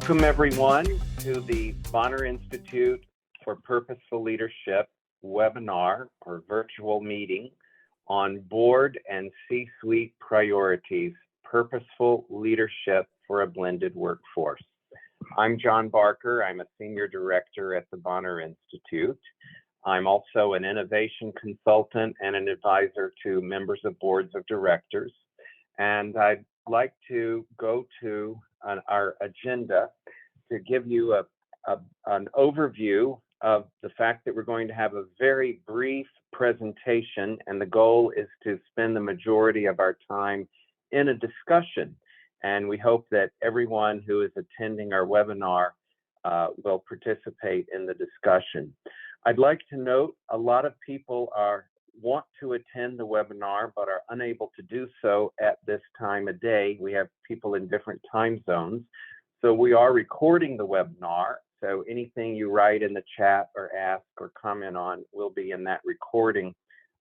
Welcome, everyone, to the Bonar Institute for Purposeful Leadership webinar or virtual meeting on board and C-suite priorities, purposeful leadership for a blended workforce. I'm John Barker. I'm a senior director at the Bonar Institute. I'm also an innovation consultant and an advisor to members of boards of directors. And I'd like to go to our agenda to give you an overview of the fact that we're going to have a very brief presentation, and the goal is to spend the majority of our time in a discussion. And we hope that everyone who is attending our webinar will participate in the discussion. I'd like to note a lot of people want to attend the webinar but are unable to do so at this time of day. We have people in different time zones. So we are recording the webinar. So anything you write in the chat or ask or comment on will be in that recording.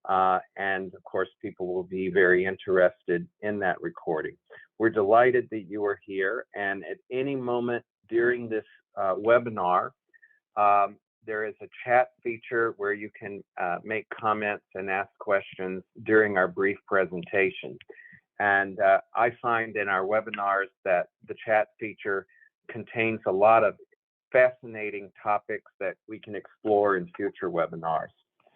And of course, people will be very interested in that recording. We're delighted that you are here. And at any moment during this webinar, there is a chat feature where you can make comments and ask questions during our brief presentation. And I find in our webinars that the chat feature contains a lot of fascinating topics that we can explore in future webinars.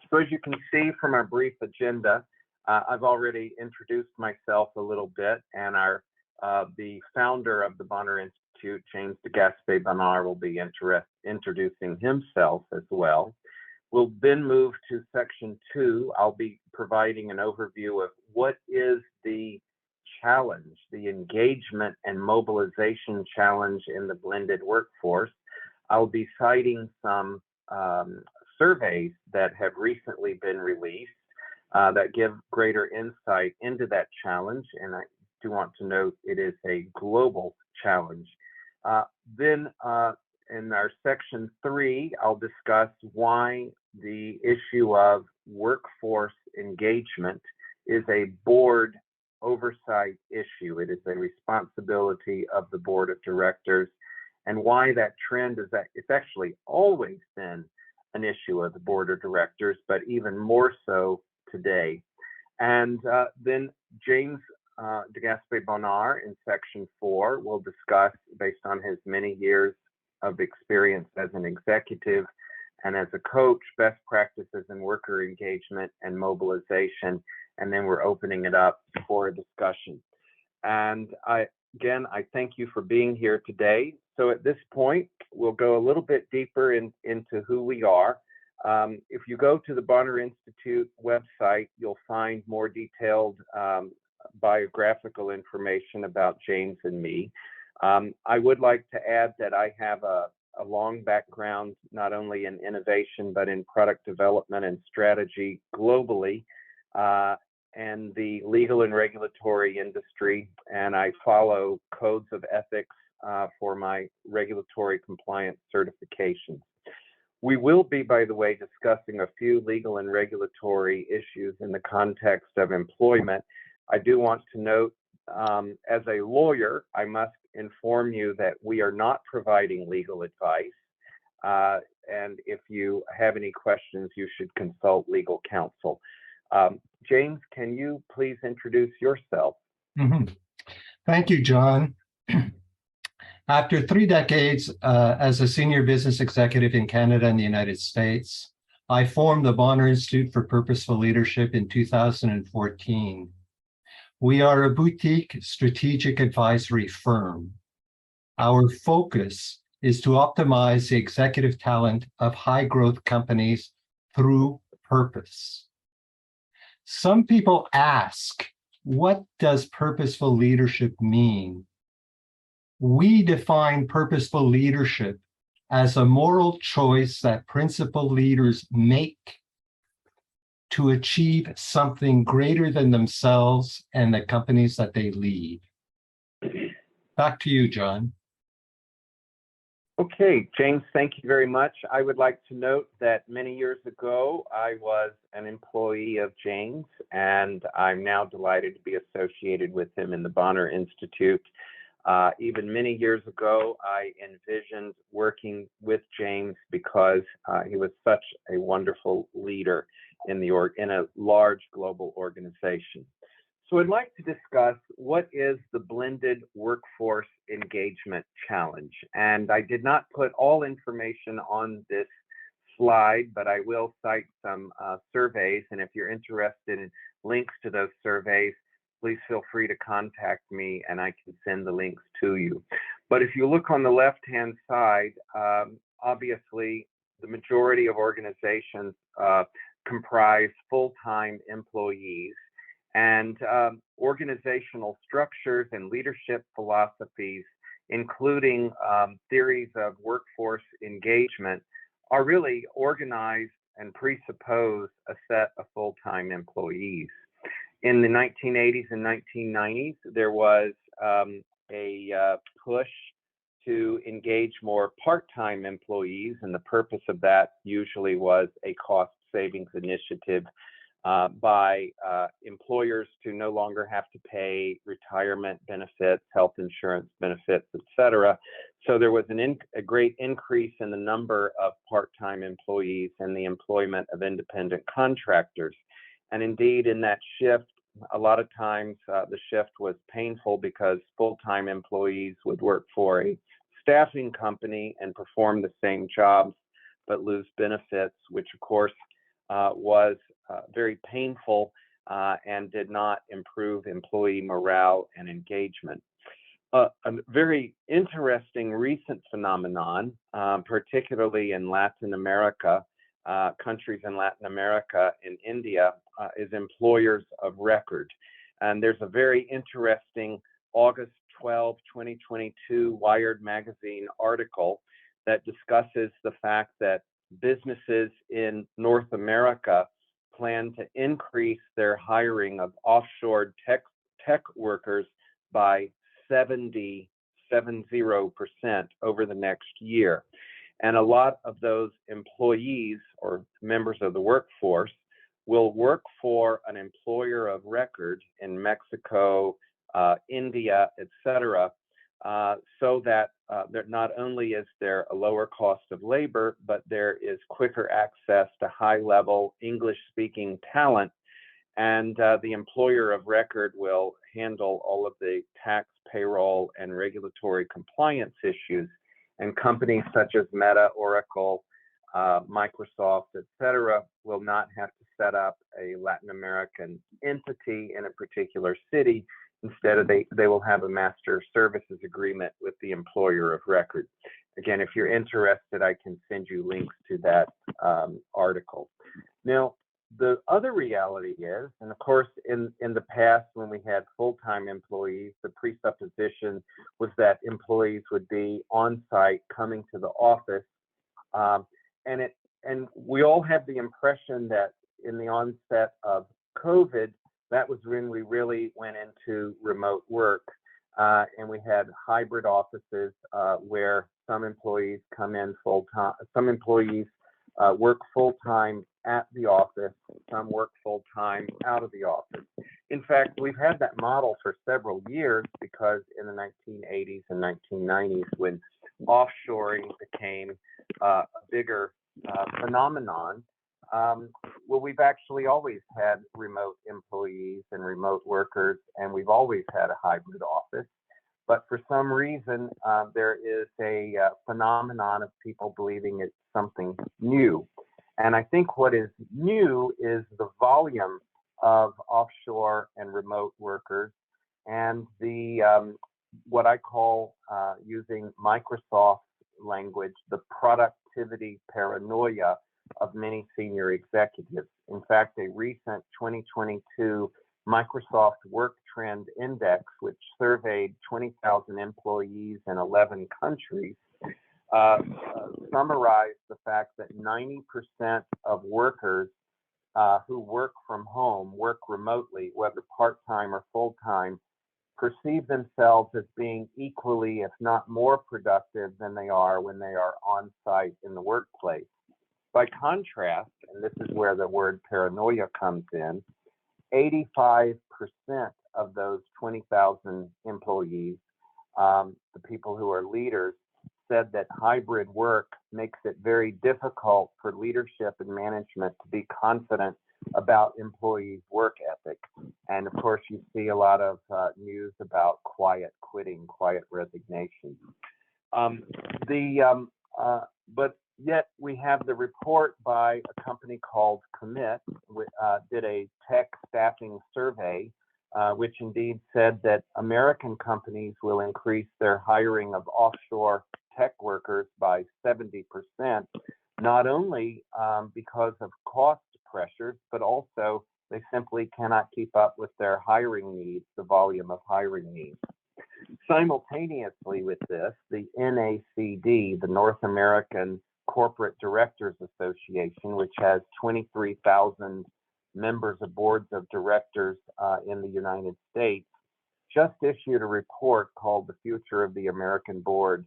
So as you can see from our brief agenda, I've already introduced myself a little bit, and the founder of the Bonar Institute, James Bonar, will be introducing himself as well. We'll then move to section 2. I'll be providing an overview of what is the challenge, the engagement and mobilization challenge in the blended workforce. I'll be citing some surveys that have recently been released that give greater insight into that challenge, and I do want to note it is a global challenge. Then in our section 3, I'll discuss why the issue of workforce engagement is a board oversight issue. It is a responsibility of the board of directors, and why that trend is that it's actually always been an issue of the board of directors, but even more so today. And then James Bonar in section 4 will discuss, based on his many years of experience as an executive and as a coach, best practices in worker engagement and mobilization. And then we're opening it up for a discussion. And I thank you for being here today. So at this point, we'll go a little bit deeper into who we are. If you go to the Bonar Institute website, you'll find more detailed biographical information about James and me. I would like to add that I have a long background, not only in innovation, but in product development and strategy globally, and the legal and regulatory industry, and I follow codes of ethics for my regulatory compliance certifications. We will be, by the way, discussing a few legal and regulatory issues in the context of employment. I do want to note, as a lawyer, I must inform you that we are not providing legal advice. And if you have any questions, you should consult legal counsel. James, can you please introduce yourself? Thank you, John. After 3 decades as a senior business executive in Canada and the United States, I formed the Bonar Institute for Purposeful Leadership in 2014. We are a boutique strategic advisory firm. Our focus is to optimize the executive talent of high-growth companies through purpose. Some people ask, what does purposeful leadership mean? We define purposeful leadership as a moral choice that principal leaders make to achieve something greater than themselves and the companies that they lead. Back to you, John. Okay, James, thank you very much. I would like to note that many years ago, I was an employee of James, and I'm now delighted to be associated with him in the Bonar Institute. Even many years ago, I envisioned working with James because he was such a wonderful leader in a large global organization. So I'd like to discuss what is the blended workforce engagement challenge. And I did not put all information on this slide, but I will cite some surveys. And if you're interested in links to those surveys, please feel free to contact me and I can send the links to you. But if you look on the left-hand side, obviously the majority of organizations comprise full-time employees, and organizational structures and leadership philosophies, including theories of workforce engagement, are really organized and presuppose a set of full-time employees. In the 1980s and 1990s, there was a push to engage more part-time employees, and the purpose of that usually was a cost savings initiative by employers to no longer have to pay retirement benefits, health insurance benefits, etc. So there was a great increase in the number of part-time employees and the employment of independent contractors. And indeed, in that shift, a lot of times the shift was painful because full-time employees would work for a staffing company and perform the same jobs but lose benefits, which of course was very painful and did not improve employee morale and engagement. A very interesting recent phenomenon, particularly in Latin America, countries in Latin America and India, is employers of record. And there's a very interesting August 12, 2022 Wired magazine article that discusses the fact that businesses in North America plan to increase their hiring of offshore tech workers by 70% over the next year. And a lot of those employees or members of the workforce will work for an employer of record in Mexico, India, etc., so that there not only is there a lower cost of labor, but there is quicker access to high-level English-speaking talent, and the employer of record will handle all of the tax, payroll, and regulatory compliance issues. And companies such as Meta, Oracle, Microsoft, etc., will not have to set up a Latin American entity in a particular city. Instead, they will have a master services agreement with the employer of record. Again, if you're interested, I can send you links to that article. Now, the other reality is, and of course, in the past, when we had full-time employees, the presupposition was that employees would be on-site, coming to the office, and we all had the impression that in the onset of COVID, that was when we really went into remote work, and we had hybrid offices where some employees come in full-time, some employees work full-time at the office, some work full-time out of the office. In fact, we've had that model for several years because in the 1980s and 1990s, when offshoring became a bigger phenomenon, well, we've actually always had remote employees and remote workers, and we've always had a hybrid office. But for some reason, there is a phenomenon of people believing it's something new. And I think what is new is the volume of offshore and remote workers and the what I call, using Microsoft language, the productivity paranoia of many senior executives. In fact, a recent 2022 Microsoft Work Trend Index, which surveyed 20,000 employees in 11 countries, summarized the fact that 90% of workers who work from home, work remotely, whether part-time or full-time, perceive themselves as being equally, if not more productive than they are when they are on-site in the workplace. By contrast, and this is where the word paranoia comes in, 85% of those 20,000 employees the people who are leaders, said that hybrid work makes it very difficult for leadership and management to be confident about employees' work ethic. And of course, you see a lot of news about quiet quitting, quiet resignation. But yet we have the report by a company called Commit, did a tech staffing survey, which indeed said that American companies will increase their hiring of offshore tech workers by 70%, not only because of cost pressures, but also they simply cannot keep up with their hiring needs, the volume of hiring needs. Simultaneously with this, the NACD, the North American Corporate Directors Association, which has 23,000 members of boards of directors in the United States, just issued a report called The Future of the American Board,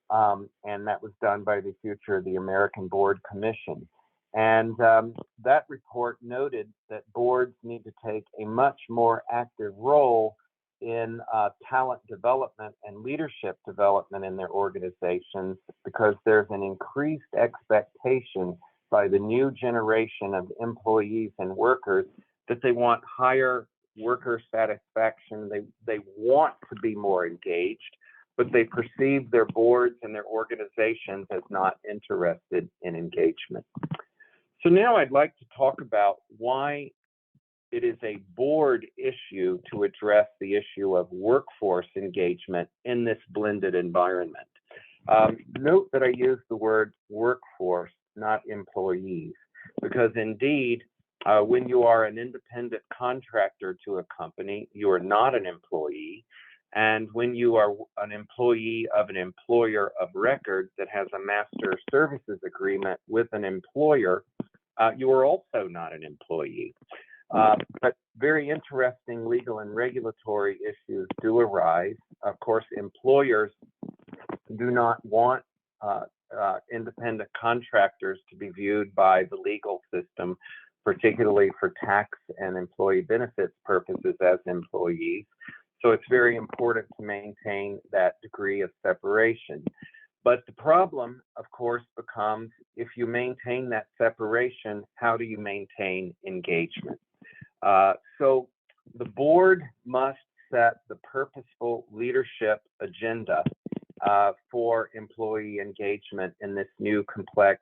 and that was done by the Future of the American Board Commission. And that report noted that boards need to take a much more active role in talent development and leadership development in their organizations, because there's an increased expectation by the new generation of employees and workers that they want higher worker satisfaction. They want to be more engaged, but they perceive their boards and their organizations as not interested in engagement. So now I'd like to talk about why it is a board issue to address the issue of workforce engagement in this blended environment. Note that I use the word workforce, not employees, because indeed, when you are an independent contractor to a company, you are not an employee. And when you are an employee of an employer of record that has a master services agreement with an employer, you are also not an employee. But very interesting legal and regulatory issues do arise. Of course, employers do not want independent contractors to be viewed by the legal system, particularly for tax and employee benefits purposes, as employees. So it's very important to maintain that degree of separation. But the problem, of course, becomes if you maintain that separation, how do you maintain engagement? So the board must set the purposeful leadership agenda for employee engagement in this new complex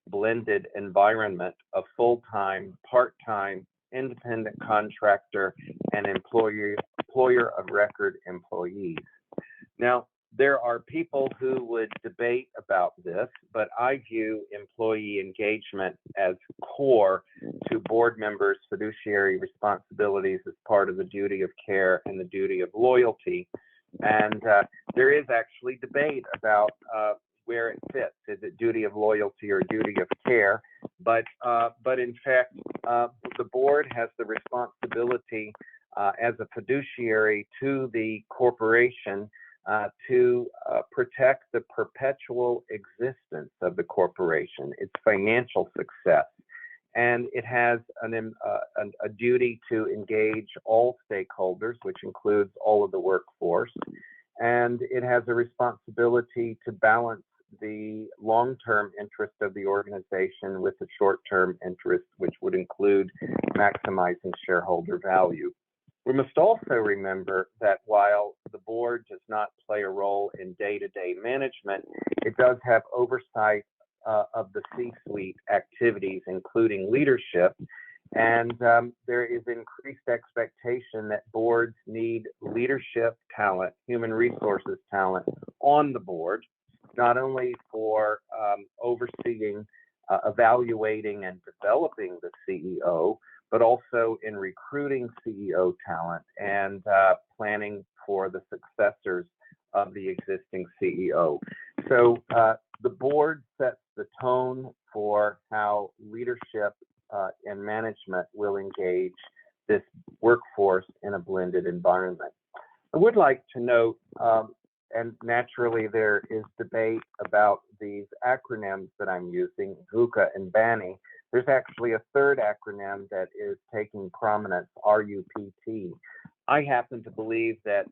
blended environment of full-time, part-time, independent contractor, and employer of record employees. Now, there are people who would debate about this, but I view employee engagement as core to board members' fiduciary responsibilities as part of the duty of care and the duty of loyalty. And there is actually debate about where it fits. Is it duty of loyalty or duty of care? But in fact, the board has the responsibility as a fiduciary to the corporation to protect the perpetual existence of the corporation, its financial success. And it has a duty to engage all stakeholders, which includes all of the workforce. And it has a responsibility to balance the long-term interest of the organization with the short-term interest, which would include maximizing shareholder value. We must also remember that while the board does not play a role in day-to-day management, it does have oversight of the C-suite activities, including leadership. And there is increased expectation that boards need leadership talent, human resources talent on the board, not only for overseeing, evaluating, and developing the CEO, but also in recruiting CEO talent and planning for the successors of the existing CEO. So the board sets the tone for how leadership and management will engage this workforce in a blended environment. I would like to note, and naturally there is debate about these acronyms that I'm using, VUCA and BANI. There's actually a third acronym that is taking prominence, RUPT. I happen to believe that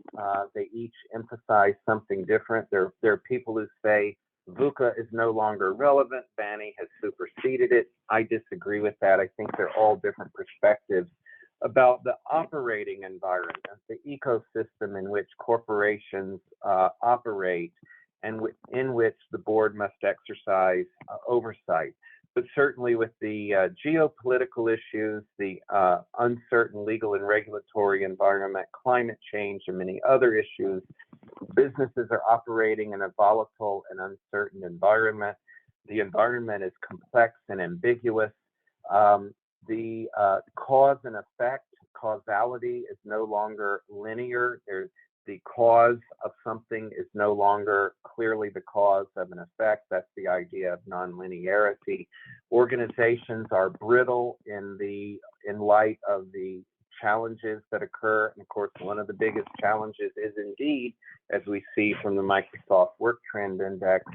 they each emphasize something different. There are people who say VUCA is no longer relevant, Banny has superseded it. I disagree with that. I think they're all different perspectives about the operating environment, the ecosystem in which corporations operate, and in which the board must exercise oversight. But certainly with the geopolitical issues, the uncertain legal and regulatory environment, climate change, and many other issues, businesses are operating in a volatile and uncertain environment. The environment is complex and ambiguous. The cause and effect, causality is no longer linear. The cause of something is no longer clearly the cause of an effect. That's the idea of nonlinearity. Organizations are brittle in light of the challenges that occur. And of course, one of the biggest challenges is indeed, as we see from the Microsoft Work Trend Index,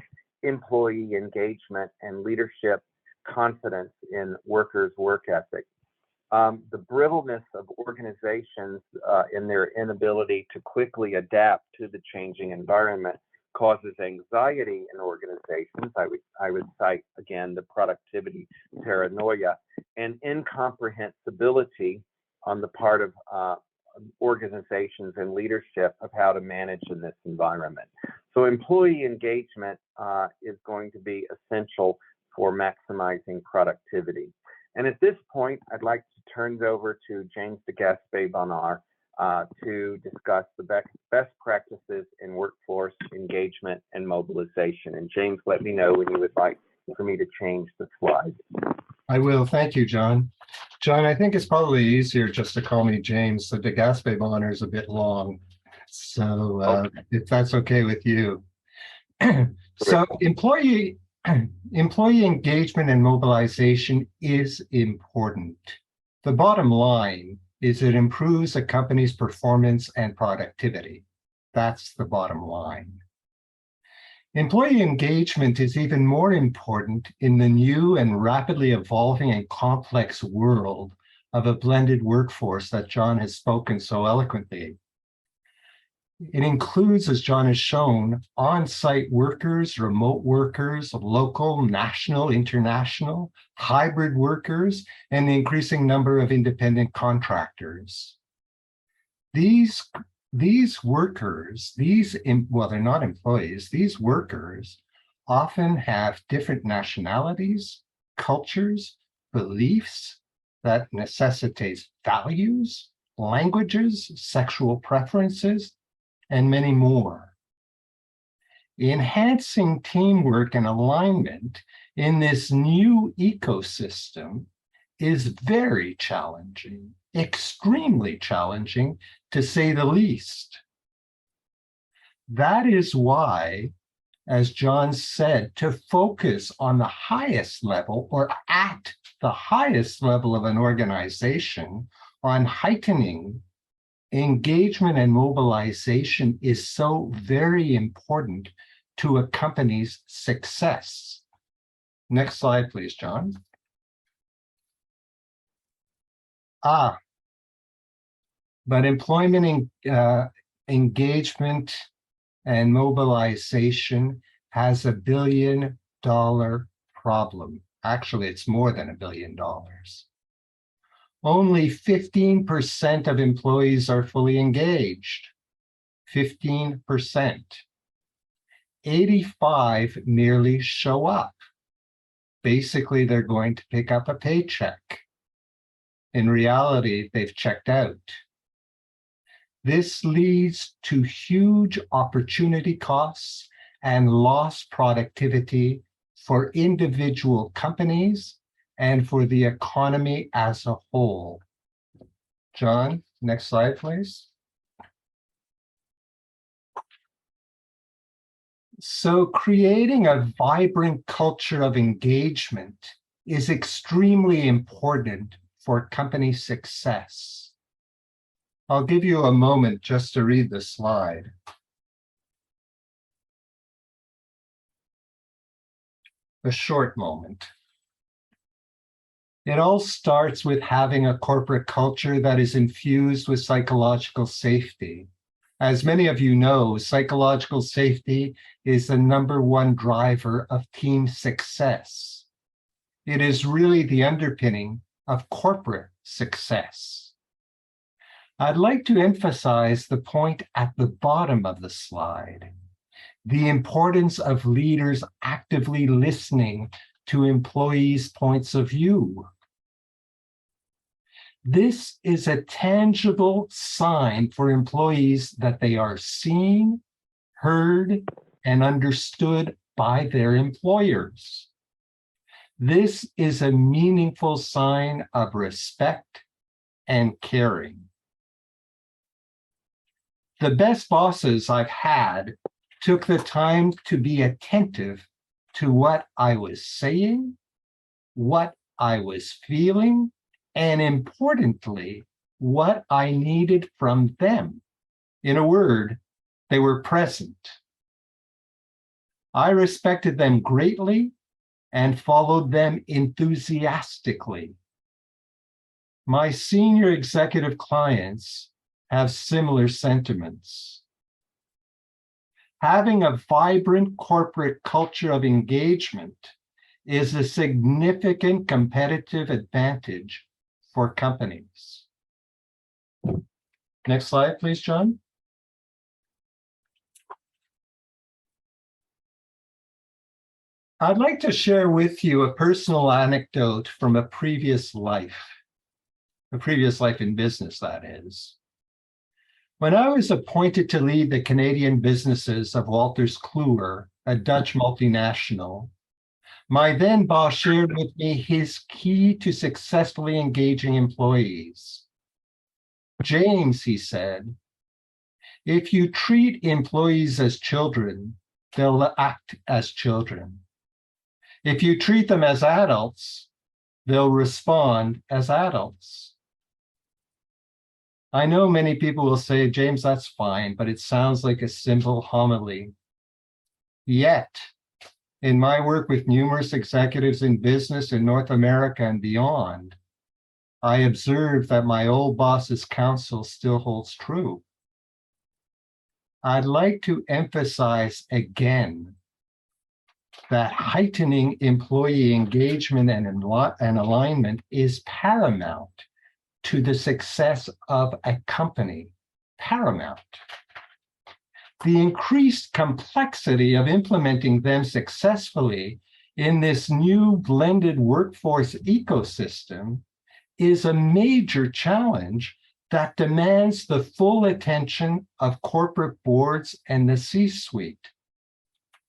employee engagement and leadership confidence in workers' work ethic. The brittleness of organizations in their inability to quickly adapt to the changing environment causes anxiety in organizations. I would cite again the productivity paranoia and incomprehensibility on the part of organizations and leadership of how to manage in this environment. So employee engagement is going to be essential for maximizing productivity. And at this point, I'd like to turn it over to James DeGaspé Bonar to discuss the best practices in workforce engagement and mobilization. And James, let me know when you would like for me to change the slide. I will. Thank you, John. John, I think it's probably easier just to call me James. The DeGaspé Bonar is a bit long. So Okay. If that's okay with you. So employee engagement and mobilization is important. The bottom line is it improves a company's performance and productivity. That's the bottom line. Employee engagement is even more important in the new and rapidly evolving and complex world of a blended workforce that John has spoken so eloquently. It includes, as John has shown, on-site workers, remote workers, local, national, international, hybrid workers, and the increasing number of independent contractors. These workers, well, they're not employees, these workers often have different nationalities, cultures, beliefs that necessitates values, languages, sexual preferences, and many more. Enhancing teamwork and alignment in this new ecosystem is very challenging, extremely challenging, to say the least. That is why, as John said, to focus on the highest level or at the highest level of an organization on heightening engagement and mobilization is so very important to a company's success. Next slide, please, John. But employment engagement and mobilization has $1 billion problem. Actually, it's more than $1 billion. Only 15% of employees are fully engaged. 15%. 85 merely show up. Basically, they're going to pick up a paycheck. In reality, they've checked out. This leads to huge opportunity costs and lost productivity for individual companies and for the economy as a whole. John, next slide, please. So creating a vibrant culture of engagement is extremely important for company success. I'll give you a moment just to read the slide. A short moment. It all starts with having a corporate culture that is infused with psychological safety. As many of you know, psychological safety is the #1 driver of team success. It is really the underpinning of corporate success. I'd like to emphasize the point at the bottom of the slide, the importance of leaders actively listening to employees' points of view. This is a tangible sign for employees that they are seen, heard, and understood by their employers. This is a meaningful sign of respect and caring. The best bosses I've had took the time to be attentive to what I was saying, what I was feeling, and importantly, what I needed from them. In a word, they were present. I respected them greatly and followed them enthusiastically. My senior executive clients have similar sentiments. Having a vibrant corporate culture of engagement is a significant competitive advantage for companies. Next slide, please, John. I'd like to share with you a personal anecdote from a previous life in business, that is. When I was appointed to lead the Canadian businesses of Wolters Kluwer, a Dutch multinational, my then boss shared with me his key to successfully engaging employees. James, he said, if you treat employees as children, they'll act as children. If you treat them as adults, they'll respond as adults. I know many people will say, James, that's fine, but it sounds like a simple homily. Yet, in my work with numerous executives in business in North America and beyond, I observed that my old boss's counsel still holds true. I'd like to emphasize again that heightening employee engagement and alignment is paramount to the success of a company, paramount. The increased complexity of implementing them successfully in this new blended workforce ecosystem is a major challenge that demands the full attention of corporate boards and the C-suite.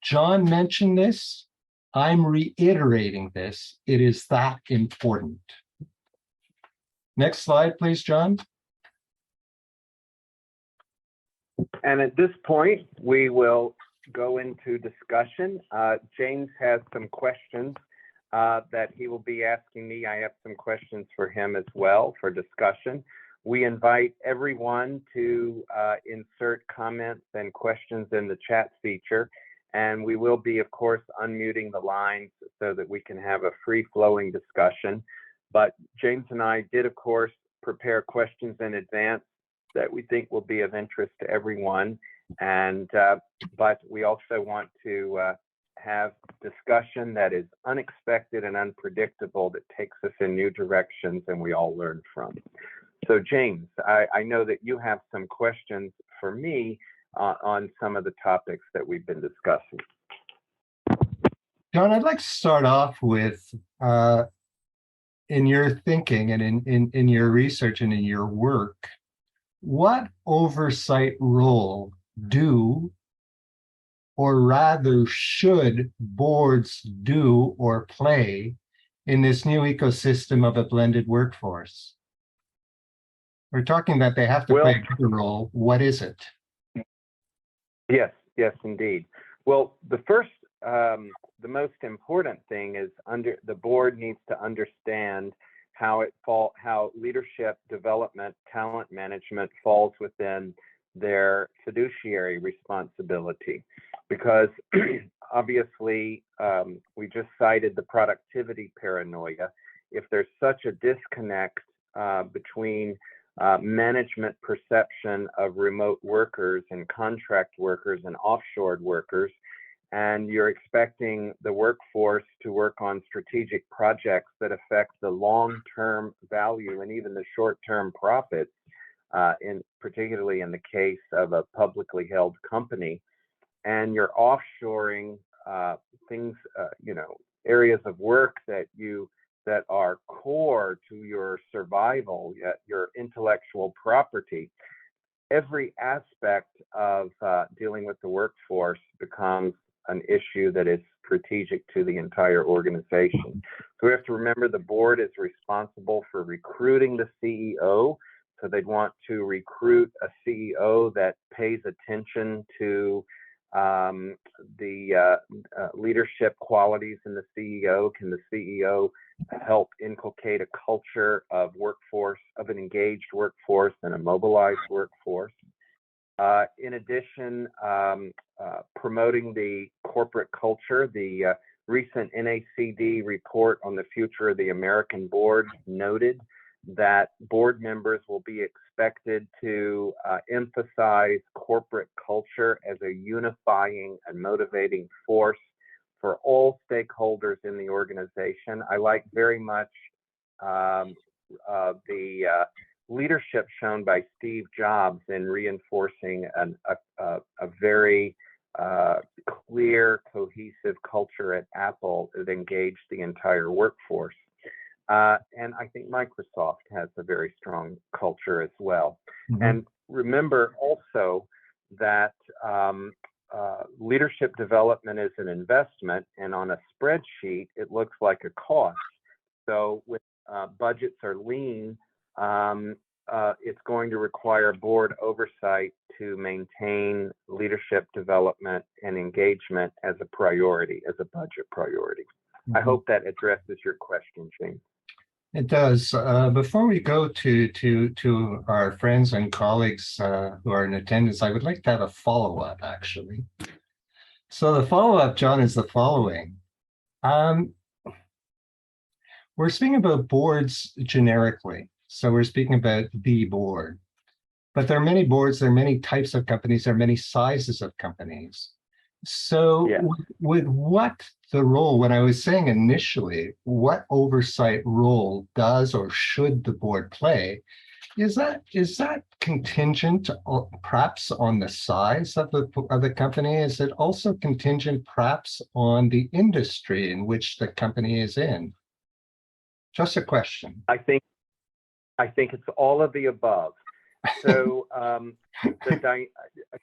John mentioned this. I'm reiterating this. It is that important. Next slide, please, John. And at this point, we will go into discussion. James has some questions that he will be asking me. I have some questions for him as well for discussion. We invite everyone to insert comments and questions in the chat feature. And we will be, of course, unmuting the lines so that we can have a free-flowing discussion. But James and I did, of course, prepare questions in advance that we think will be of interest to everyone. And but we also want to have discussion that is unexpected and unpredictable, that takes us in new directions and we all learn from. So James, I know that you have some questions for me on some of the topics that we've been discussing. John, I'd like to start off with, in your thinking and in your research and in your work, what oversight role do, or rather should, boards do or play in this new ecosystem of a blended workforce? We're talking that they have to play a bigger role. What is it? Yes, indeed. Well, the first, the most important thing is the board needs to understand how leadership development, talent management falls within their fiduciary responsibility, because obviously we just cited the productivity paranoia. if there's such a disconnect between management perception of remote workers and contract workers and offshore workers, and you're expecting the workforce to work on strategic projects that affect the long-term value and even the short-term profits, particularly in the case of a publicly held company, and you're offshoring things, areas of work that are core to your survival, your intellectual property. Every aspect of dealing with the workforce becomes an issue that is strategic to the entire organization. So we have to remember the board is responsible for recruiting the CEO. So they'd want to recruit a CEO that pays attention to the leadership qualities in the CEO. Can the CEO help inculcate a culture of an engaged workforce and a mobilized workforce? In addition, promoting the corporate culture. The recent NACD report on the future of the American board noted that board members will be expected to emphasize corporate culture as a unifying and motivating force for all stakeholders in the organization. I like very much the leadership shown by Steve Jobs in reinforcing a very clear, cohesive culture at Apple that engaged the entire workforce. And I think Microsoft has a very strong culture as well. Mm-hmm. And remember also that leadership development is an investment, and on a spreadsheet, it looks like a cost. So when budgets are lean, it's going to require board oversight to maintain leadership development and engagement as a priority, as a budget priority. Mm-hmm. I hope that addresses your question, James. It does. Before we go to our friends and colleagues who are in attendance, I would like to have a follow-up, actually. So the follow-up, John, is the following. We're speaking about boards generically. So we're speaking about the board. But there are many boards, there are many types of companies, there are many sizes of companies. So yeah. with what the role, when I was saying initially, what oversight role does or should the board play, is that contingent perhaps on the size of the company? Is it also contingent perhaps on the industry in which the company is in? Just a question. I think it's all of the above. So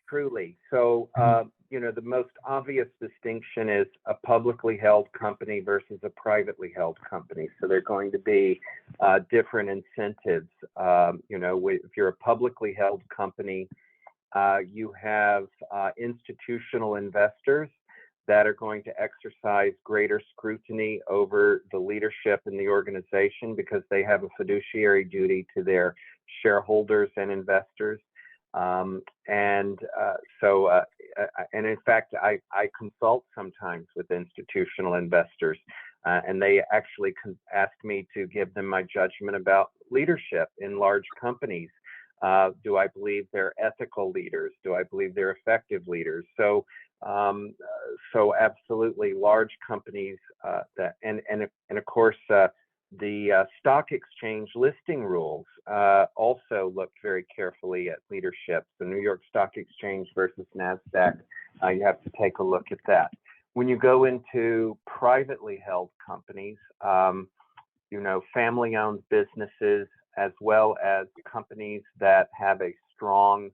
truly. So the most obvious distinction is a publicly held company versus a privately held company. So they're going to be different incentives. If you're a publicly held company, you have institutional investors that are going to exercise greater scrutiny over the leadership in the organization because they have a fiduciary duty to their shareholders and investors. And in fact, I consult sometimes with institutional investors, and they actually ask me to give them my judgment about leadership in large companies. Do I believe they're ethical leaders? Do I believe they're effective leaders? So absolutely, large companies and of course the stock exchange listing rules also looked very carefully at leadership. The New York Stock Exchange versus NASDAQ, you have to take a look at that. When you go into privately held companies, family-owned businesses, as well as companies that have a strong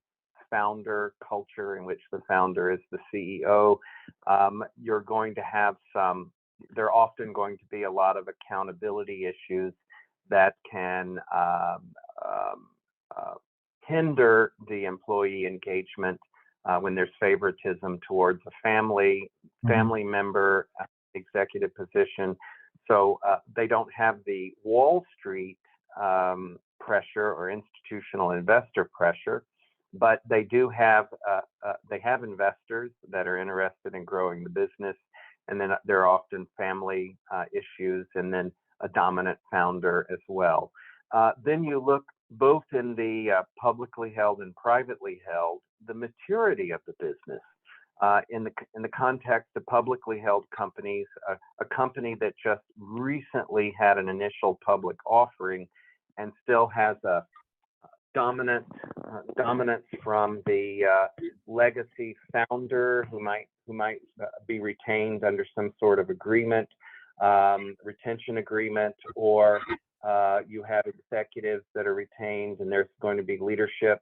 founder culture in which the founder is the CEO, you're going to have there are often going to be a lot of accountability issues that can hinder the employee engagement when there's favoritism towards a family member, executive position. So they don't have the Wall Street pressure or institutional investor pressure, but they do have investors that are interested in growing the business, and then there are often family issues, and then a dominant founder as well. Then you look both in the publicly held and privately held, the maturity of the business. In the context of publicly held companies, a company that just recently had an initial public offering and still has a dominance from the legacy founder who might be retained under some sort of agreement, retention agreement, or you have executives that are retained and there's going to be leadership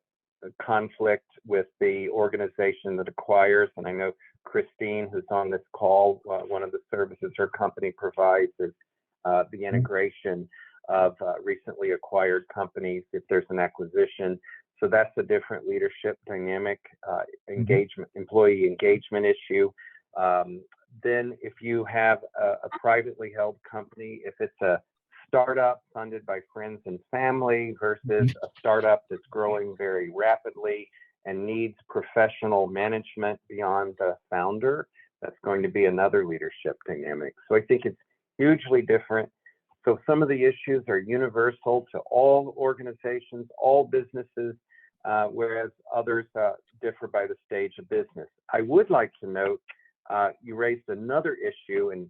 conflict with the organization that acquires. And I know Christine, who's on this call, one of the services her company provides is the integration of recently acquired companies if there's an acquisition. So that's a different leadership dynamic, engagement, employee engagement issue. Then if you have a privately held company, if it's a startup funded by friends and family versus a startup that's growing very rapidly and needs professional management beyond the founder, that's going to be another leadership dynamic. So I think it's hugely different. So some of the issues are universal to all organizations, all businesses, whereas others differ by the stage of business. I would like to note, you raised another issue, and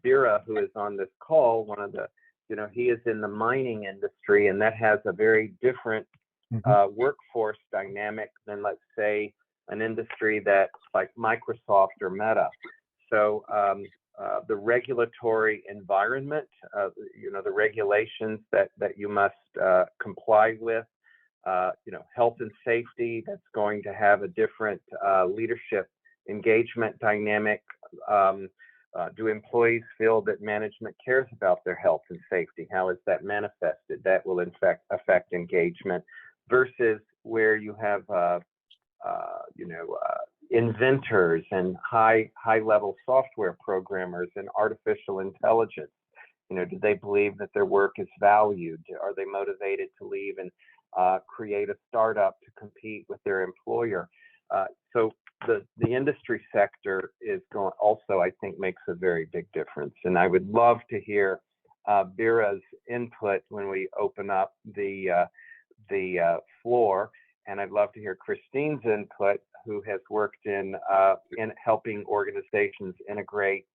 Bira, who is on this call, one of the, he is in the mining industry, and that has a very different workforce dynamic than, let's say, an industry that's like Microsoft or Meta. So the regulatory environment, the regulations that you must comply with, health and safety, that's going to have a different leadership engagement dynamic. Do employees feel that management cares about their health and safety? How is that manifested? That will in fact affect engagement versus where you have, inventors and high-level software programmers and artificial intelligence. Do they believe that their work is valued? Are they motivated to leave and create a startup to compete with their employer? So the industry sector is going also, I think, makes a very big difference. And I would love to hear Bira's input when we open up the floor. And I'd love to hear Christine's input, who has worked in helping organizations integrate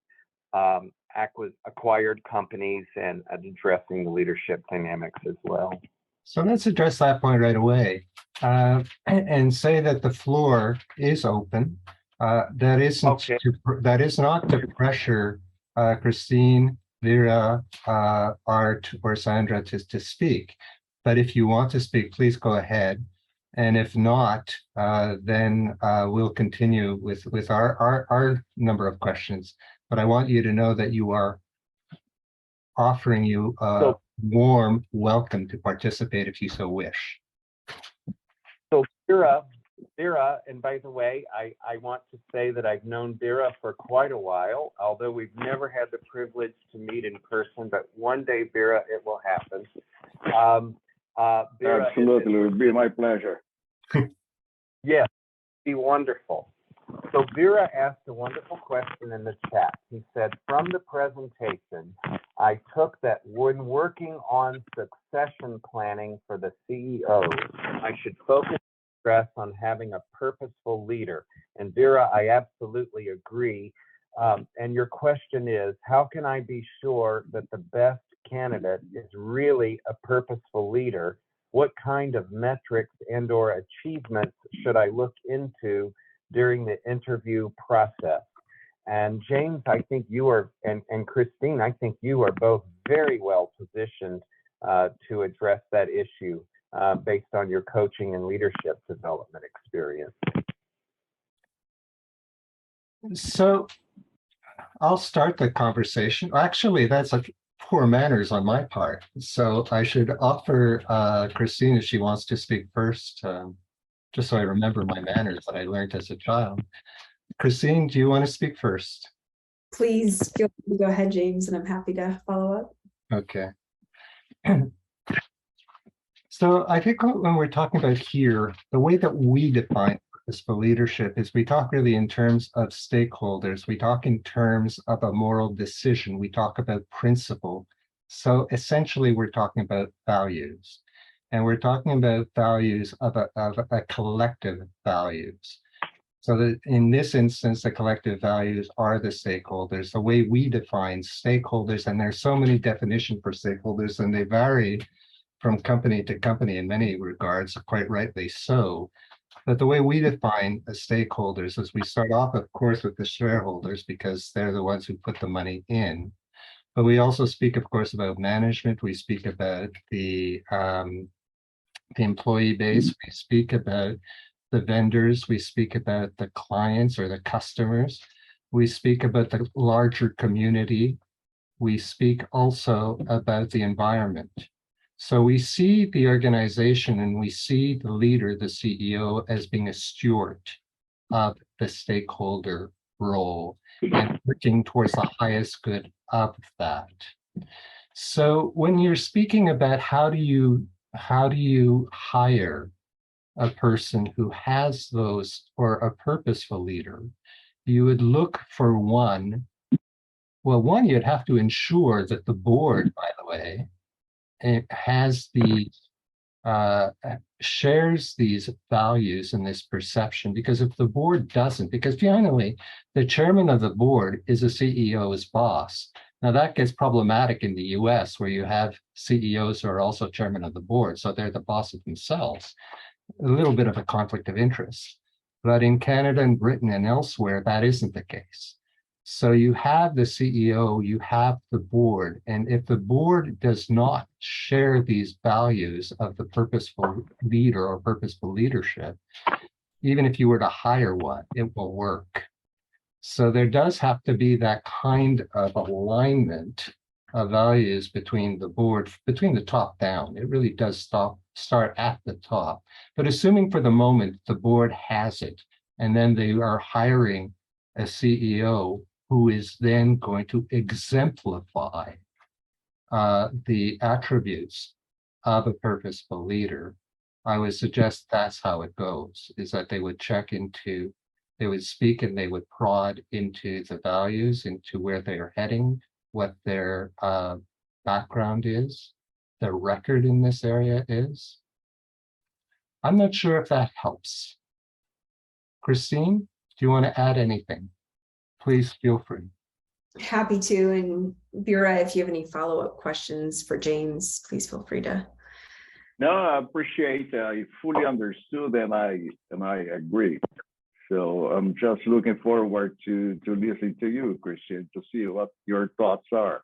acquired companies and addressing the leadership dynamics as well. So let's address that point right away and say that the floor is open. That is not to pressure Christine, Vera, Art, or Sandra to speak. But if you want to speak, please go ahead. And if not, then we'll continue with our number of questions. But I want you to know that you are offering you a warm welcome to participate if you so wish. So Bira, and by the way, I want to say that I've known Bira for quite a while, although we've never had the privilege to meet in person, but one day, Bira, it will happen. Bira, absolutely, it would be my pleasure. Yes, be wonderful. So Bira asked a wonderful question in the chat. He said, from the presentation, I took that when working on succession planning for the CEO, I should focus stress on having a purposeful leader. And Bira, I absolutely agree. And your question is, how can I be sure that the best candidate is really a purposeful leader? What kind of metrics and or achievements should I look into during the interview process? And James, I think you are, and Christine, I think you are both very well positioned to address that issue based on your coaching and leadership development experience. So I'll start the conversation. Actually, that's like poor manners on my part. So I should offer Christine if she wants to speak first, just so I remember my manners that I learned as a child. Christine, do you want to speak first? Please feel free to go ahead, James, and I'm happy to follow up. Okay. So I think when we're talking about here, the way that we define purposeful leadership is we talk really in terms of stakeholders. We talk in terms of a moral decision. We talk about principle. So essentially, we're talking about values, and we're talking about values of a collective values. So that in this instance, the collective values are the stakeholders, the way we define stakeholders, and there's so many definitions for stakeholders, and they vary from company to company in many regards, quite rightly so. But the way we define the stakeholders is we start off, of course, with the shareholders because they're the ones who put the money in. But we also speak, of course, about management. We speak about the employee base. We speak about the vendors. We speak about the clients or the customers. We speak about the larger community. We speak also about the environment. So we see the organization and we see the leader, the CEO, as being a steward of the stakeholder role and working towards the highest good of that. So when you're speaking about how do you hire a person who has those, or a purposeful leader, you would look for one. Well, one, you'd have to ensure that the board, by the way, it has the shares these values and this perception, because if the board doesn't, because finally the chairman of the board is a CEO's boss. Now that gets problematic in the US where you have CEOs who are also chairman of the board, so they're the boss of themselves. A little bit of a conflict of interest. But in Canada and Britain and elsewhere, that isn't the case. So you have the CEO, you have the board, and if the board does not share these values of the purposeful leader or purposeful leadership, even if you were to hire one, it will work. So there does have to be that kind of alignment of values between the board, between the top down. It really does start at the top. But assuming for the moment the board has it, and then they are hiring a CEO who is then going to exemplify the attributes of a purposeful leader, I would suggest that's how it goes, is that they would they would speak and they would prod into the values, into where they are heading, what their background is, their record in this area is. I'm not sure if that helps. Christine, do you want to add anything? Please feel free. Happy to. And Vera, if you have any follow-up questions for James, please feel free to. No, I appreciate. I fully understood, and I agree. So I'm just looking forward to listening to you, Christian, to see what your thoughts are.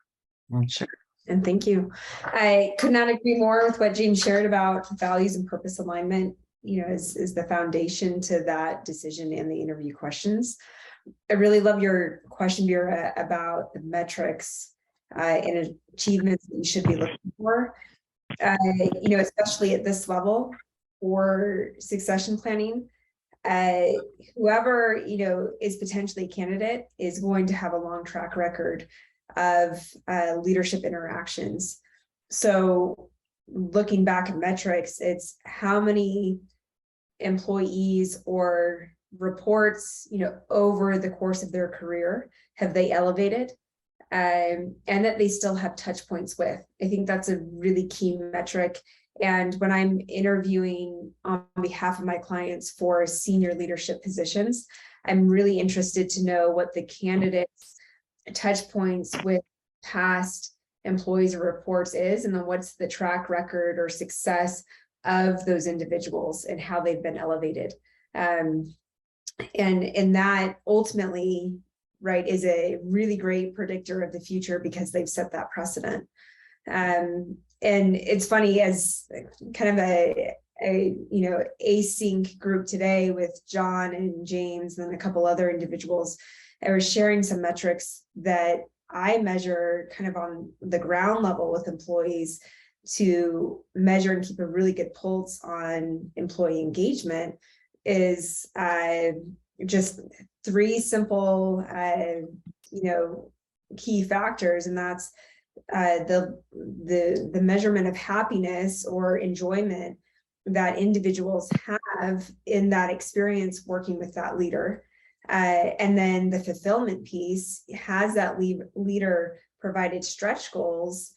Sure. And thank you. I could not agree more with what James shared about values and purpose alignment, is the foundation to that decision and the interview questions. I really love your question, Vera, about the metrics and achievements that you should be looking for, especially at this level for succession planning. Whoever, is potentially a candidate is going to have a long track record of leadership interactions. So looking back at metrics, it's how many employees or reports, over the course of their career have they elevated, and that they still have touch points with. I think that's a really key metric. And when I'm interviewing on behalf of my clients for senior leadership positions, I'm really interested to know what the candidates' touch points with past employees or reports is, and then what's the track record or success of those individuals and how they've been elevated. And that ultimately, right, is a really great predictor of the future because they've set that precedent. And it's funny, as kind of a async group today with John and James and a couple other individuals, I was sharing some metrics that I measure kind of on the ground level with employees to measure and keep a really good pulse on employee engagement. Is just three simple, key factors, and that's the measurement of happiness or enjoyment that individuals have in that experience working with that leader, and then the fulfillment piece. Has that leader provided stretch goals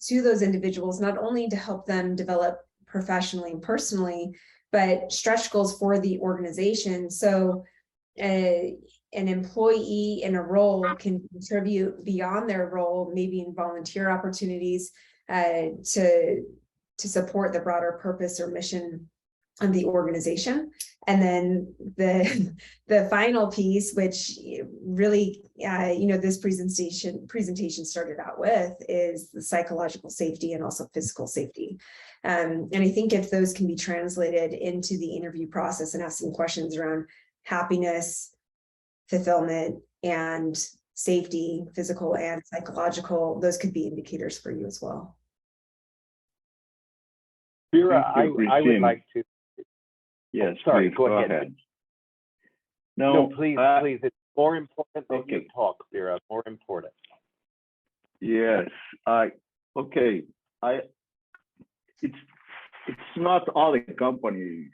to those individuals, not only to help them develop professionally and personally, but stretch goals for the organization. So an employee in a role can contribute beyond their role, maybe in volunteer opportunities, to support the broader purpose or mission of the organization. And then the final piece, which really this presentation started out with, is the psychological safety and also physical safety. And I think if those can be translated into the interview process and asking questions around happiness, fulfillment, and safety, physical and psychological, those could be indicators for you as well. Vera, Thank you, I would Christine. like to. Yes, Sorry, please, go ahead. No, please. It's more important that you talk, Vera. More important. Yes, it's not all the companies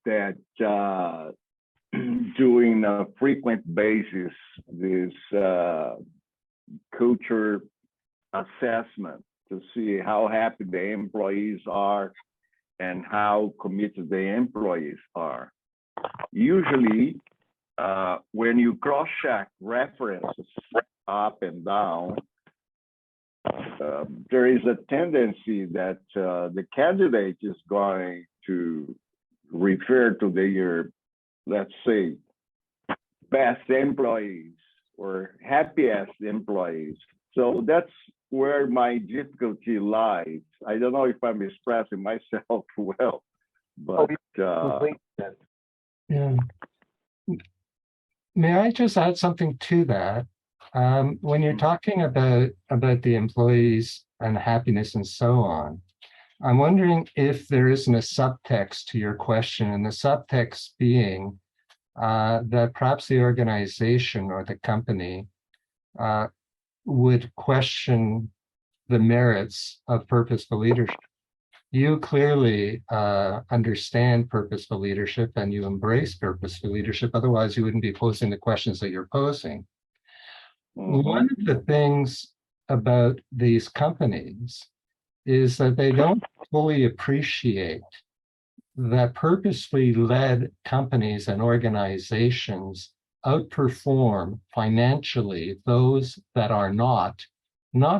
that doing a frequent basis this culture assessment to see how happy the employees are and how committed the employees are. Usually, when you cross-check references up and down, there is a tendency that the candidate is going to refer to their, let's say, best employees or happiest employees. So that's where my difficulty lies. I don't know if I'm expressing myself well, but yeah. May I just add something to that? When you're talking about the employees and happiness and so on, I'm wondering if there isn't a subtext to your question, and the subtext being that perhaps the organization or the company would question the merits of purposeful leadership. You clearly understand purposeful leadership and you embrace purposeful leadership. Otherwise, you wouldn't be posing the questions that you're posing. One of the things about these companies is that they don't fully appreciate that purposefully led companies and organizations outperform financially those that are not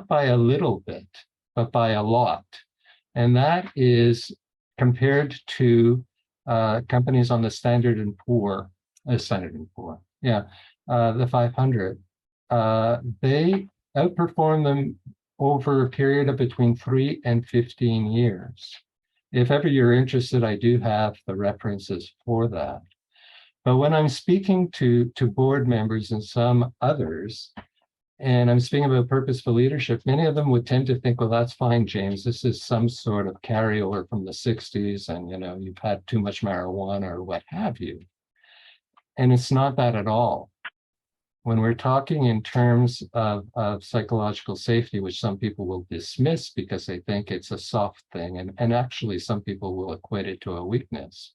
by a little bit, but by a lot. And that is compared to companies on the Standard and Poor, the 500. They outperform them over a period of between 3 and 15 years. If ever you're interested, I do have the references for that. But when I'm speaking to board members and some others, and I'm speaking about purposeful leadership, many of them would tend to think, well, that's fine, James. This is some sort of carryover from the 60s, and you've had too much marijuana or what have you. And it's not that at all. When we're talking in terms of psychological safety, which some people will dismiss because they think it's a soft thing, and actually some people will equate it to a weakness,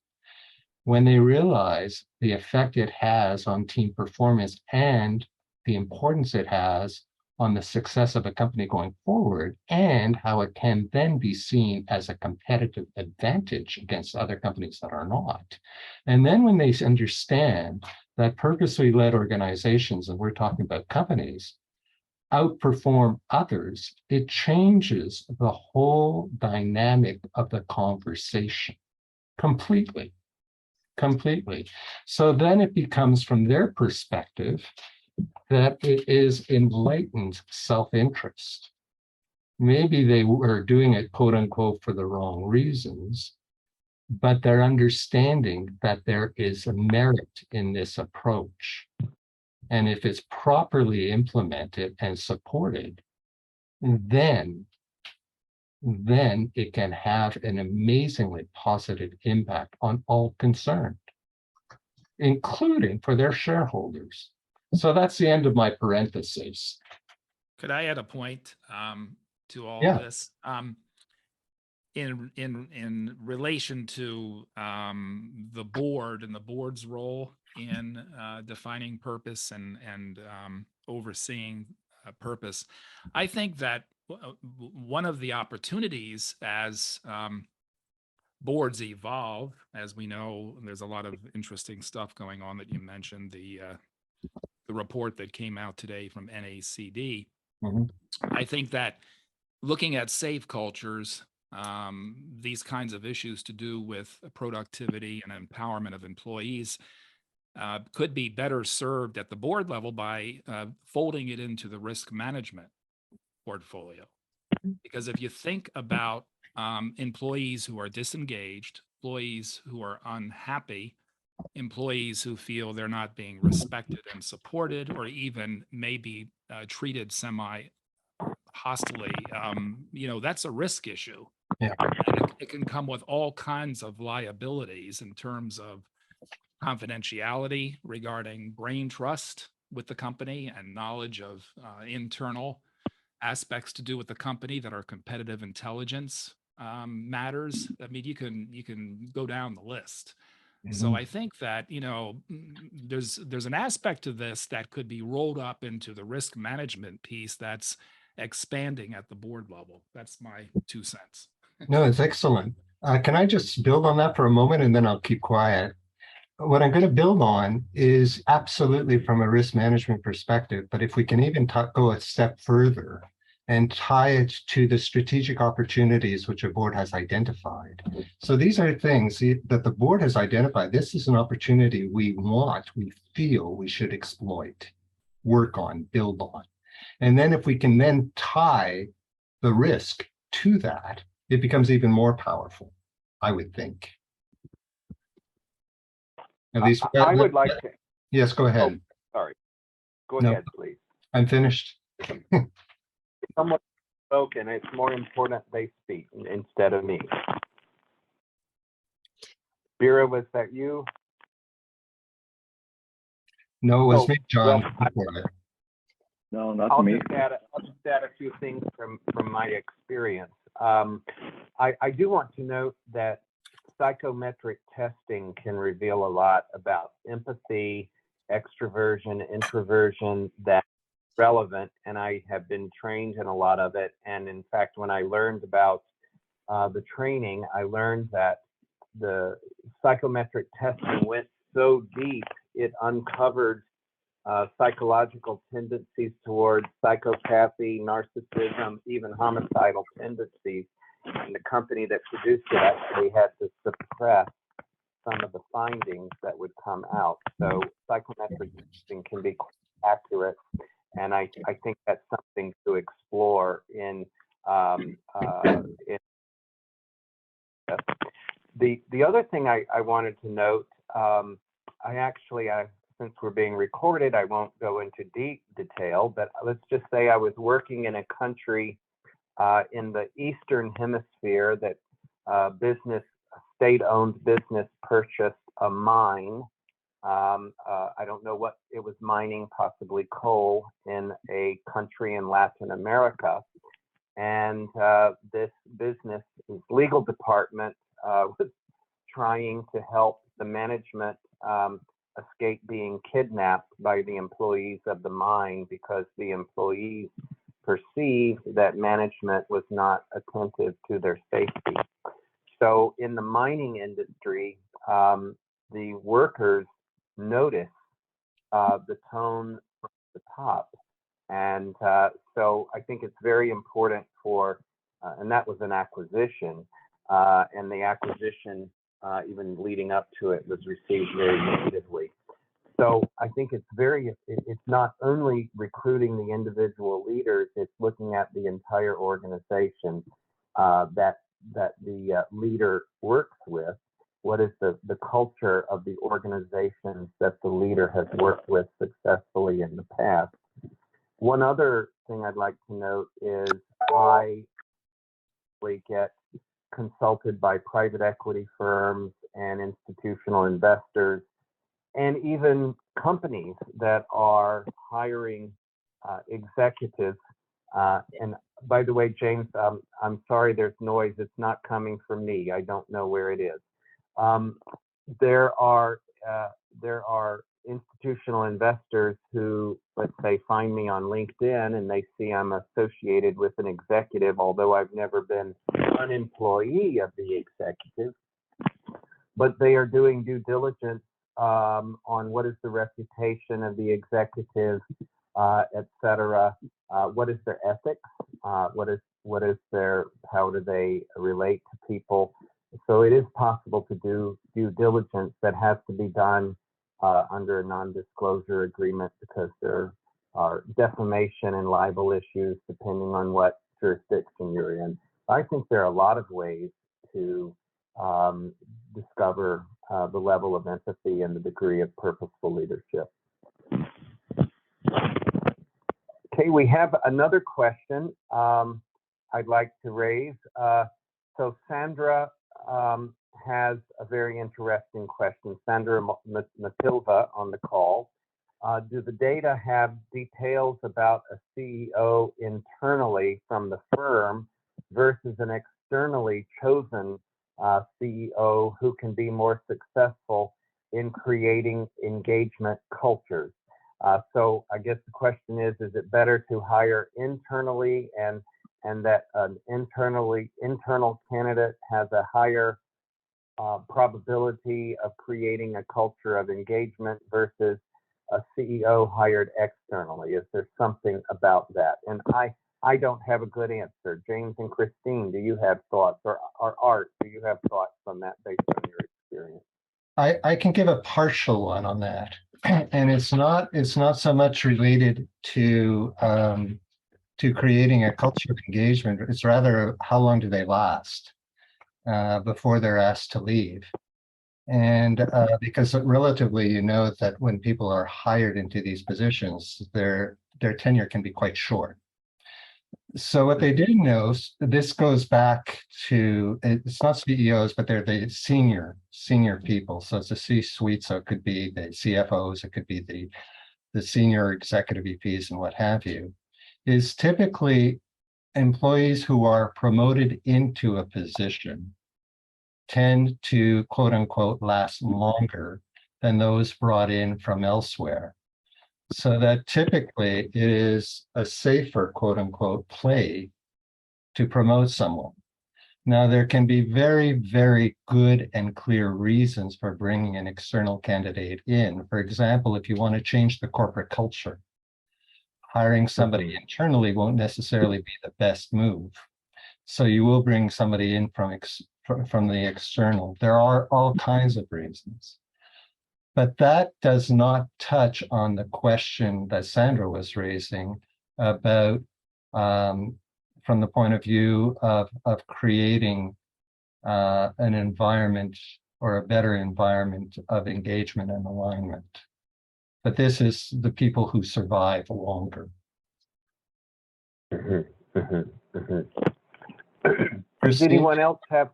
when they realize the effect it has on team performance and the importance it has on the success of a company going forward, and how it can then be seen as a competitive advantage against other companies that are not. And then when they understand that purposely led organizations, and we're talking about companies, outperform others, it changes the whole dynamic of the conversation completely. So then it becomes, from their perspective, that it is enlightened self-interest. Maybe they were doing it, quote unquote, for the wrong reasons, but they're understanding that there is a merit in this approach. And if it's properly implemented and supported, then it can have an amazingly positive impact on all concerned, including for their shareholders. So that's the end of my parentheses. Could I add a point to all Yeah. of this? In relation to the board and the board's role in defining purpose and overseeing purpose. I think that one of the opportunities as boards evolve, as we know, there's a lot of interesting stuff going on that you mentioned, the report that came out today from NACD. Mhm. I think that looking at safe cultures, these kinds of issues to do with productivity and empowerment of employees could be better served at the board level by folding it into the risk management portfolio. Because if you think about employees who are disengaged, employees who are unhappy, employees who feel they're not being respected and supported, or even maybe treated semi hostily, that's a risk issue. Yeah. And it can come with all kinds of liabilities in terms of confidentiality regarding brain trust with the company and knowledge of internal aspects to do with the company that are competitive intelligence matters. I mean, you can go down the list. So I think that, there's an aspect to this that could be rolled up into the risk management piece that's expanding at the board level. That's my 2 cents. No, it's excellent. Can I just build on that for a moment and then I'll keep quiet? What I'm going to build on is absolutely from a risk management perspective, but if we can even go a step further and tie it to the strategic opportunities which a board has identified. So these are things that the board has identified. This is an opportunity we feel we should exploit, work on, build on. And then if we can then tie the risk to that, it becomes even more powerful, I would think. At least I would like to. Yes, go ahead. Oh, sorry. Go No. ahead, please. I'm finished. Someone spoke, and it's more important they speak instead of me. Vera, was that you? No, it was me, John. Well, No, not I'll me. just add a few things from my experience. I do want to note that psychometric testing can reveal a lot about empathy, extroversion, introversion that's relevant, and I have been trained in a lot of it. And in fact, when I learned about the training, I learned that the psychometric testing went so deep, it uncovered psychological tendencies towards psychopathy, narcissism, even homicidal tendencies. And the company that produced it actually had to suppress some of the findings that would come out. So psychometric testing can be quite accurate, and I think that's something to explore in the other thing I wanted to note. Since we're being recorded, I won't go into deep detail, but let's just say I was working in a country in the Eastern Hemisphere that state-owned business purchased a mine. I don't know what it was mining, possibly coal, in a country in Latin America. And this business, legal department was trying to help the management escape being kidnapped by the employees of the mine, because the employees perceived that management was not attentive to their safety. So in the mining industry, the workers notice the tone from the top. And so I think it's very important and that was an acquisition, and the acquisition, even leading up to it, was received very negatively. So I think it's not only recruiting the individual leaders, it's looking at the entire organization that the leader works with. What is the culture of the organizations that the leader has worked with successfully in the past? One other thing I'd like to note is I get consulted by private equity firms and institutional investors, and even companies that are hiring executives. And by the way, James, I'm sorry, there's noise. It's not coming from me. I don't know where it is. There are institutional investors who, let's say, find me on LinkedIn and they see I'm associated with an executive, although I've never been an employee of the executive, but they are doing due diligence on what is the reputation of the executive, et cetera. What is their ethics? What is their, how do they relate to people? So it is possible to do due diligence that has to be done under a non-disclosure agreement, because there are defamation and libel issues depending on what jurisdiction you're in. I think there are a lot of ways to discover the level of empathy and the degree of purposeful leadership. Okay, we have another question I'd like to raise. So Sandra has a very interesting question. Sandra Matilva on the call. Do the data have details about a CEO internally from the firm versus an externally chosen CEO who can be more successful in creating engagement cultures? So I guess the question is it better to hire internally and that an internal candidate has a higher probability of creating a culture of engagement versus a CEO hired externally? Is there something about that? And I don't have a good answer. James and Christine, do you have thoughts, or Art, do you have thoughts on that based on your experience? I can give a partial one on that, and it's not so much related to creating a culture of engagement. It's rather how long do they last before they're asked to leave. And because relatively, you know that when people are hired into these positions, their tenure can be quite short. So what they do know, this goes back to, it's not CEOs, but they're the senior people. So it's a C-suite, so it could be the CFOs, it could be the senior executive VPs and what have you, is typically employees who are promoted into a position tend to, quote unquote, last longer than those brought in from elsewhere. So that typically it is a safer, quote unquote, play to promote someone. Now, there can be very, very good and clear reasons for bringing an external candidate in. For example, if you want to change the corporate culture, hiring somebody internally won't necessarily be the best move. So you will bring somebody in from the external. There are all kinds of reasons. But that does not touch on the question that Sandra was raising about from the point of view of creating an environment or a better environment of engagement and alignment. But this is the people who survive longer. Does anyone else have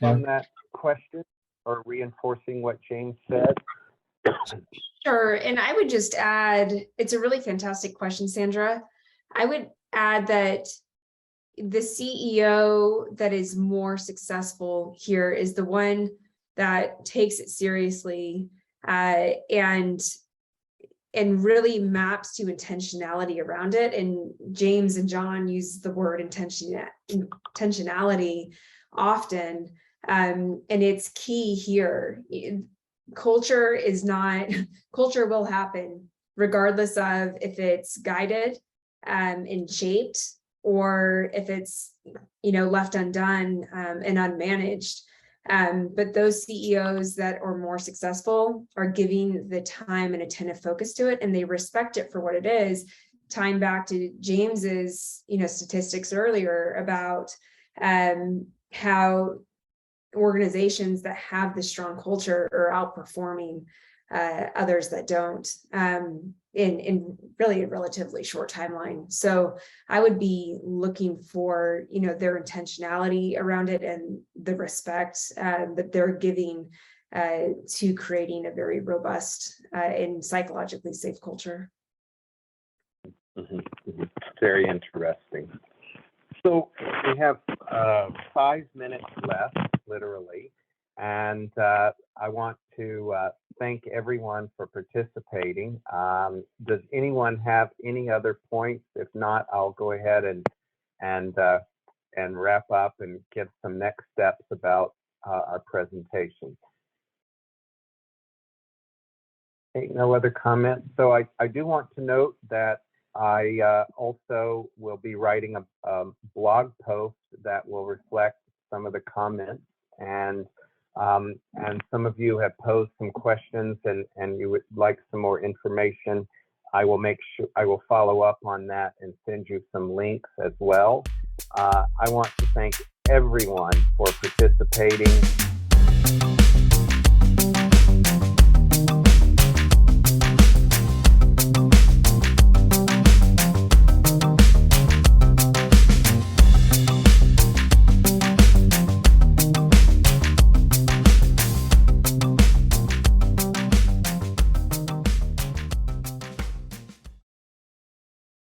on that question or reinforcing what James said? Sure. And I would just add, it's a really fantastic question, Sandra. I would add that the CEO that is more successful here is the one that takes it seriously and really maps to intentionality around it. And James and John use the word intentionality often, and it's key here. Culture will happen regardless of if it's guided and shaped, or if it's left undone and unmanaged. But those CEOs that are more successful are giving the time and attentive focus to it, and they respect it for what it is. Tying back to James's statistics earlier about how organizations that have the strong culture are outperforming others that don't in really a relatively short timeline. So I would be looking for their intentionality around it and the respect that they're giving to creating a very robust and psychologically safe culture. Very interesting. So we have 5 minutes left, literally. And I want to thank everyone for participating. Does anyone have any other points? If not, I'll go ahead and wrap up and give some next steps about our presentation. Okay, no other comments. So I do want to note that I also will be writing a blog post that will reflect some of the comments, and some of you have posed some questions and you would like some more information. I will make sure I will follow up on that and send you some links as well. I want to thank everyone for participating.